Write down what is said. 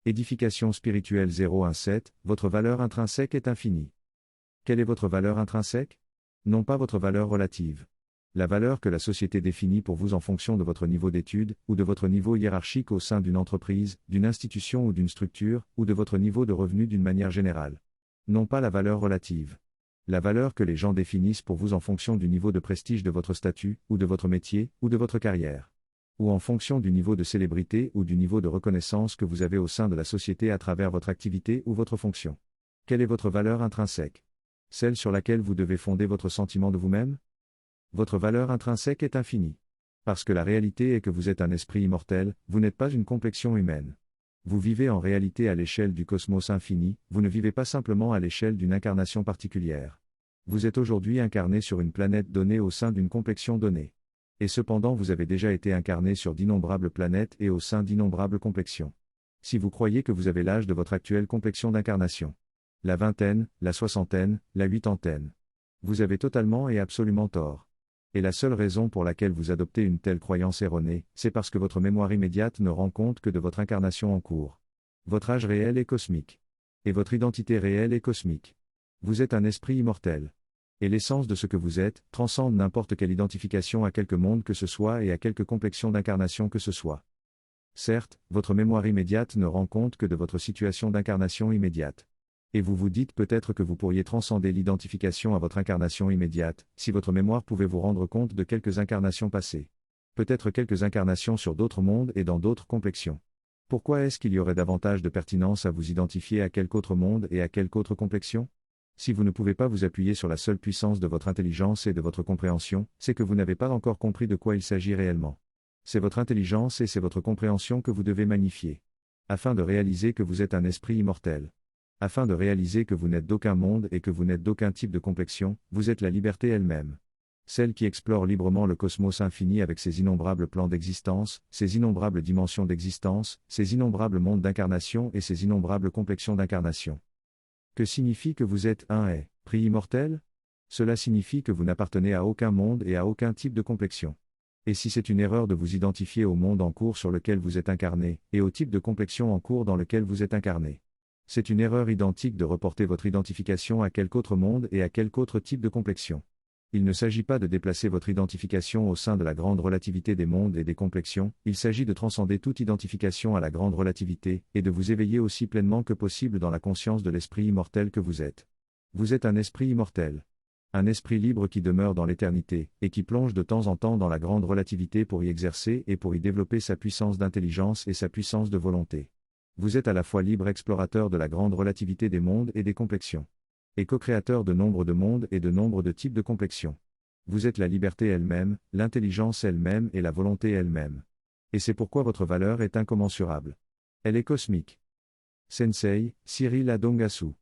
Édification spirituelle 017, votre valeur intrinsèque est infinie. Quelle est votre valeur intrinsèque? Non pas votre valeur relative. La valeur que la société définit pour vous en fonction de votre niveau d'études, ou de votre niveau hiérarchique au sein d'une entreprise, d'une institution ou d'une structure, ou de votre niveau de revenu d'une manière générale. Non pas la valeur relative. La valeur que les gens définissent pour vous en fonction du niveau de prestige de votre statut, ou de votre métier, ou de votre carrière. Ou en fonction du niveau de célébrité ou du niveau de reconnaissance que vous avez au sein de la société à travers votre activité ou votre fonction. Quelle est votre valeur intrinsèque? Celle sur laquelle vous devez fonder votre sentiment de vous-même? Votre valeur intrinsèque est infinie. Parce que la réalité est que vous êtes un esprit immortel, vous n'êtes pas une complexion humaine. Vous vivez en réalité à l'échelle du cosmos infini, vous ne vivez pas simplement à l'échelle d'une incarnation particulière. Vous êtes aujourd'hui incarné sur une planète donnée au sein d'une complexion donnée. Et cependant vous avez déjà été incarné sur d'innombrables planètes et au sein d'innombrables complexions. Si vous croyez que vous avez l'âge de votre actuelle complexion d'incarnation, la vingtaine, la soixantaine, la huitantaine, vous avez totalement et absolument tort. Et la seule raison pour laquelle vous adoptez une telle croyance erronée, c'est parce que votre mémoire immédiate ne rend compte que de votre incarnation en cours. Votre âge réel est cosmique. Et votre identité réelle est cosmique. Vous êtes un esprit immortel. Et l'essence de ce que vous êtes transcende n'importe quelle identification à quelque monde que ce soit et à quelque complexion d'incarnation que ce soit. Certes, votre mémoire immédiate ne rend compte que de votre situation d'incarnation immédiate. Et vous vous dites peut-être que vous pourriez transcender l'identification à votre incarnation immédiate, si votre mémoire pouvait vous rendre compte de quelques incarnations passées. Peut-être quelques incarnations sur d'autres mondes et dans d'autres complexions. Pourquoi est-ce qu'il y aurait davantage de pertinence à vous identifier à quelque autre monde et à quelque autre complexion? Si vous ne pouvez pas vous appuyer sur la seule puissance de votre intelligence et de votre compréhension, c'est que vous n'avez pas encore compris de quoi il s'agit réellement. C'est votre intelligence et c'est votre compréhension que vous devez magnifier. Afin de réaliser que vous êtes un esprit immortel. Afin de réaliser que vous n'êtes d'aucun monde et que vous n'êtes d'aucun type de complexion, vous êtes la liberté elle-même. Celle qui explore librement le cosmos infini avec ses innombrables plans d'existence, ses innombrables dimensions d'existence, ses innombrables mondes d'incarnation et ses innombrables complexions d'incarnation. Que signifie que vous êtes un esprit immortel? Cela signifie que vous n'appartenez à aucun monde et à aucun type de complexion. Et si c'est une erreur de vous identifier au monde en cours sur lequel vous êtes incarné, et au type de complexion en cours dans lequel vous êtes incarné. C'est une erreur identique de reporter votre identification à quelque autre monde et à quelque autre type de complexion. Il ne s'agit pas de déplacer votre identification au sein de la grande relativité des mondes et des complexions, il s'agit de transcender toute identification à la grande relativité, et de vous éveiller aussi pleinement que possible dans la conscience de l'esprit immortel que vous êtes. Vous êtes un esprit immortel. Un esprit libre qui demeure dans l'éternité, et qui plonge de temps en temps dans la grande relativité pour y exercer et pour y développer sa puissance d'intelligence et sa puissance de volonté. Vous êtes à la fois libre explorateur de la grande relativité des mondes et des complexions. Et co-créateur de nombre de mondes et de nombre de types de complexions. Vous êtes la liberté elle-même, l'intelligence elle-même et la volonté elle-même. Et c'est pourquoi votre valeur est incommensurable. Elle est cosmique. Sensei, Cyril Adongasu.